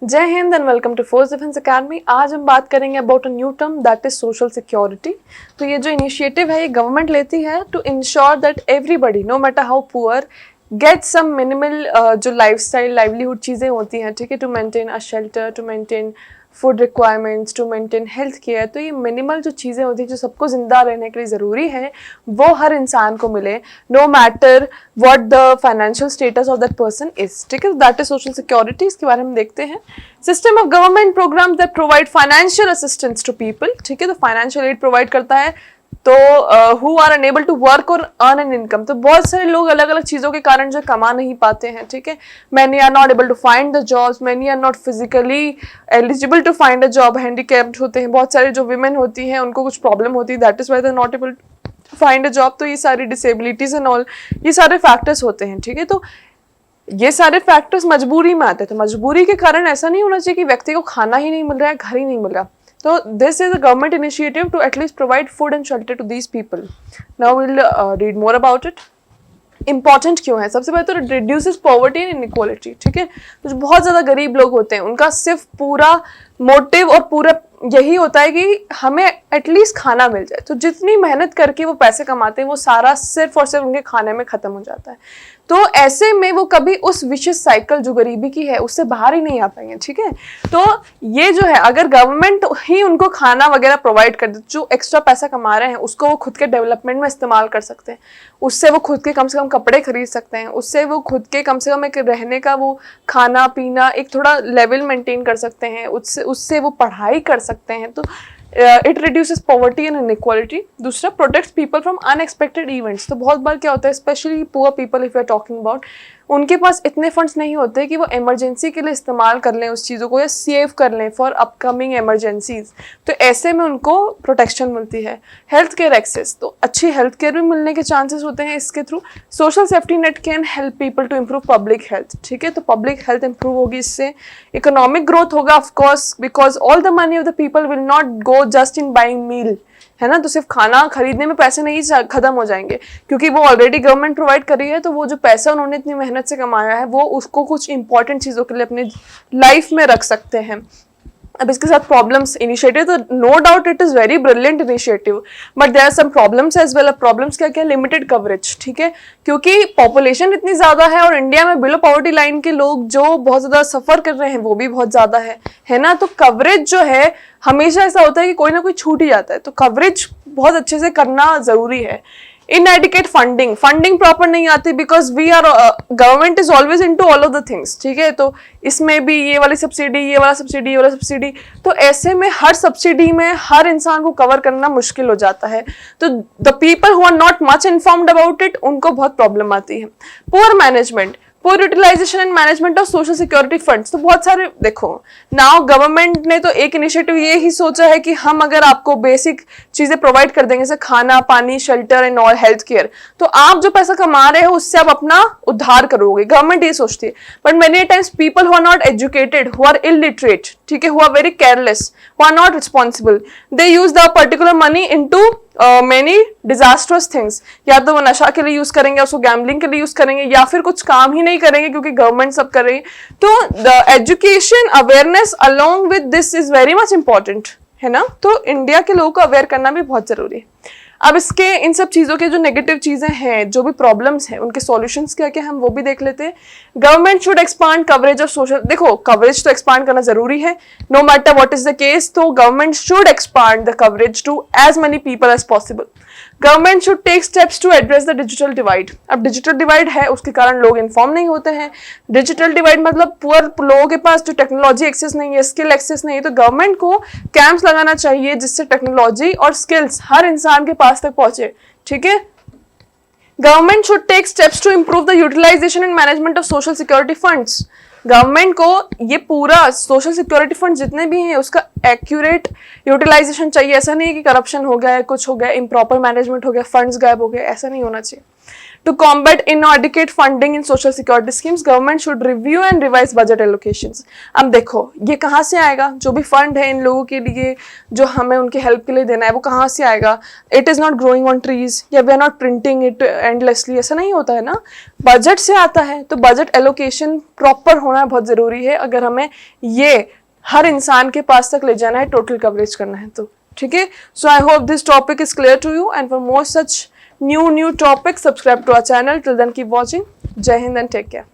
जय हिंद and welcome to force defence academy. आज हम बात करेंगे about a new term that is social security. तो ये जो इनिशिएटिव है ये गवर्नमेंट लेती है to ensure that everybody no matter how poor get some minimal जो लाइफस्टाइल लाइवलीहुड चीज़ें होती हैं, ठीक है, to maintain a shelter, to maintain food requirements, to maintain health care. तो ये मिनिमल जो चीज़ें होती हैं जो सबको ज़िंदा रहने के लिए ज़रूरी है वो हर इंसान को मिले, no matter what the financial status of that person is. ठीक है, दैट इज सोशल सिक्योरिटी। इसके बारे में देखते हैं। System of government program that provide financial assistance to people. ठीक है, तो फाइनेंशियल एड प्रोवाइड करता है तो who are unable to work और अर्न एन इनकम। तो बहुत सारे लोग अलग अलग चीज़ों के कारण जो कमा नहीं पाते हैं, ठीक है, many are not able to find the jobs, many are not physically eligible to find a job, handicapped होते हैं, बहुत सारे जो विमेन होती हैं उनको कुछ प्रॉब्लम होती है, that is why they not able to find a job. तो ये सारी डिसेबिलिटीज एंड ऑल, ये सारे फैक्टर्स होते हैं। ठीक है, तो ये सारे फैक्टर्स मजबूरी में आते हैं। तो मजबूरी के कारण ऐसा नहीं होना चाहिए कि व्यक्ति को खाना ही नहीं मिल रहा है, घर ही नहीं मिल रहा। So this is a government initiative to at least provide food and shelter to these people. Now we'll read more about it. Important क्यों है? सबसे पहले तो रिड्यूसेस पॉवर्टी एंड इनइक्वालिटी। ठीक है, तो जो बहुत ज़्यादा गरीब लोग होते हैं उनका सिर्फ पूरा मोटिव और पूरा यही होता है कि हमें एटलीस्ट खाना मिल जाए। तो जितनी मेहनत करके वो पैसे कमाते हैं वो सारा सिर्फ और सिर्फ उनके खाने में ख़त्म हो जाता है। तो ऐसे में वो कभी उस विशियस साइकिल जो गरीबी की है उससे बाहर ही नहीं आ पाएंगे। ठीक है, तो ये जो है अगर गवर्नमेंट ही उनको खाना वगैरह प्रोवाइड कर दे, जो एक्स्ट्रा पैसा कमा रहे हैं उसको वो खुद के डेवलपमेंट में इस्तेमाल कर सकते हैं, उससे वो खुद के कम से कम कपड़े खरीद सकते हैं, उससे वो खुद के कम से कम एक रहने का वो खाना पीना एक थोड़ा लेवल मेंटेन कर सकते हैं, उससे वो पढ़ाई कर सकते हैं। तो it reduces poverty and inequality. दूसरा, protects people from unexpected events. तो बहुत बार क्या होता है, specially poor people if you are talking about, उनके पास इतने फंड्स नहीं होते कि वो इमरजेंसी के लिए इस्तेमाल कर लें उस चीज़ों को या सेव कर लें फॉर अपकमिंग इमरजेंसीज। तो ऐसे में उनको प्रोटेक्शन मिलती है। हेल्थ केयर एक्सेस, तो अच्छी हेल्थ केयर भी मिलने के चांसेस होते हैं इसके through. Social safety net can help people to improve public health. ठीक है, तो पब्लिक हेल्थ इंप्रूव होगी, इससे इकोनॉमिक ग्रोथ होगा of course, because all the money of the people will not go just in buying meal, है ना। तो सिर्फ खाना खरीदने में पैसे नहीं खत्म हो जाएंगे, क्योंकि वो ऑलरेडी गवर्नमेंट प्रोवाइड कर रही है। तो वो जो पैसा उन्होंने इतनी मेहनत से कमाया है वो उसको कुछ इंपॉर्टेंट चीज़ों के लिए अपनी लाइफ में रख सकते हैं। अब इसके साथ प्रॉब्लम्स इनिशिएटिव, तो no doubt it is very brilliant initiative, but there are some problems as well. Problems क्या क्या? Limited coverage. ठीक है, क्योंकि पॉपुलेशन इतनी ज़्यादा है और इंडिया में बिलो पॉवर्टी लाइन के लोग जो बहुत ज़्यादा सफ़र कर रहे हैं वो भी बहुत ज़्यादा है ना। तो कवरेज जो है हमेशा ऐसा होता है कि कोई ना कोई छूट ही जाता है, तो कवरेज बहुत अच्छे से करना ज़रूरी है। इनएडिकेट फंडिंग, फंडिंग प्रॉपर नहीं आती because we are government is always into all of the things. ठीक है, तो इसमें भी ये वाली सब्सिडी, ये वाला सब्सिडी, ये वाला सब्सिडी, तो ऐसे में हर सब्सिडी में हर इंसान को कवर करना मुश्किल हो जाता है। तो the people who are not much informed about it उनको बहुत प्रॉब्लम आती है। Poor management, poor utilization and management of social security funds. तो बहुत सारे देखो, नाउ गवर्नमेंट ने तो एक इनिशिएटिव ये ही सोचा है कि हम अगर आपको बेसिक चीजें प्रोवाइड कर देंगे जैसे खाना पानी shelter and all health care, तो आप जो पैसा कमा रहे हो उससे आप अपना उद्धार करोगे, गवर्नमेंट ये सोचती है। But many times people who are not educated, who are illiterate, ठीक है, who are very careless, who are not responsible, they use the particular money into many disasters things. या तो वो नशा के लिए यूज करेंगे, उसको गैम्बलिंग के लिए यूज करेंगे, या फिर कुछ काम ही नहीं करेंगे क्योंकि गवर्नमेंट सब कर रही है। तो the education awareness along with this is very much important, है ना। तो इंडिया के लोगों को अवेयर करना भी बहुत जरूरी है। अब इसके इन सब चीज़ों के जो नेगेटिव चीज़ें हैं, जो भी प्रॉब्लम्स हैं, उनके सॉल्यूशंस क्या क्या हम वो भी देख लेते हैं। Government should expand coverage of social, देखो कवरेज तो एक्सपांड करना जरूरी है, no matter what is the case. तो government should expand the coverage to as many people as possible. Government should take steps to address the digital divide. अब digital divide है, उसके कारण लोग इन्फॉर्म नहीं होते हैं। डिजिटल डिवाइड मतलब पुअर लोगों के पास जो टेक्नोलॉजी एक्सेस नहीं है, स्किल एक्सेस नहीं है। तो गवर्नमेंट को कैंप्स लगाना चाहिए जिससे टेक्नोलॉजी और स्किल्स हर इंसान के पास तक पहुंचे। ठीक है, government should take steps to improve the utilization and management of social security funds. Government को ये पूरा सोशल सिक्योरिटी फंड जितने भी हैं उसका एक्यूरेट यूटिलाइजेशन चाहिए। ऐसा नहीं है कि करप्शन हो गया है, कुछ हो गया, इम्प्रॉपर मैनेजमेंट हो गया, फंड्स गायब हो गए, ऐसा नहीं होना चाहिए। To combat inadequate funding in social security schemes, government should review and revise budget allocations. अब देखो ये कहाँ से आएगा, जो भी फंड है इन लोगों के लिए जो हमें उनके हेल्प के लिए देना है वो कहाँ से आएगा? It is not growing on trees या we are not printing it endlessly, ऐसा नहीं होता है ना, बजट से आता है। तो बजट एलोकेशन प्रॉपर होना बहुत ज़रूरी है अगर हमें ये हर इंसान के पास तक ले जाना है, टोटल कवरेज करना है तो। ठीक है, so I hope this topic is clear to you, and for more such new topics, subscribe to our channel. Till then, keep watching. Jai Hind and take care.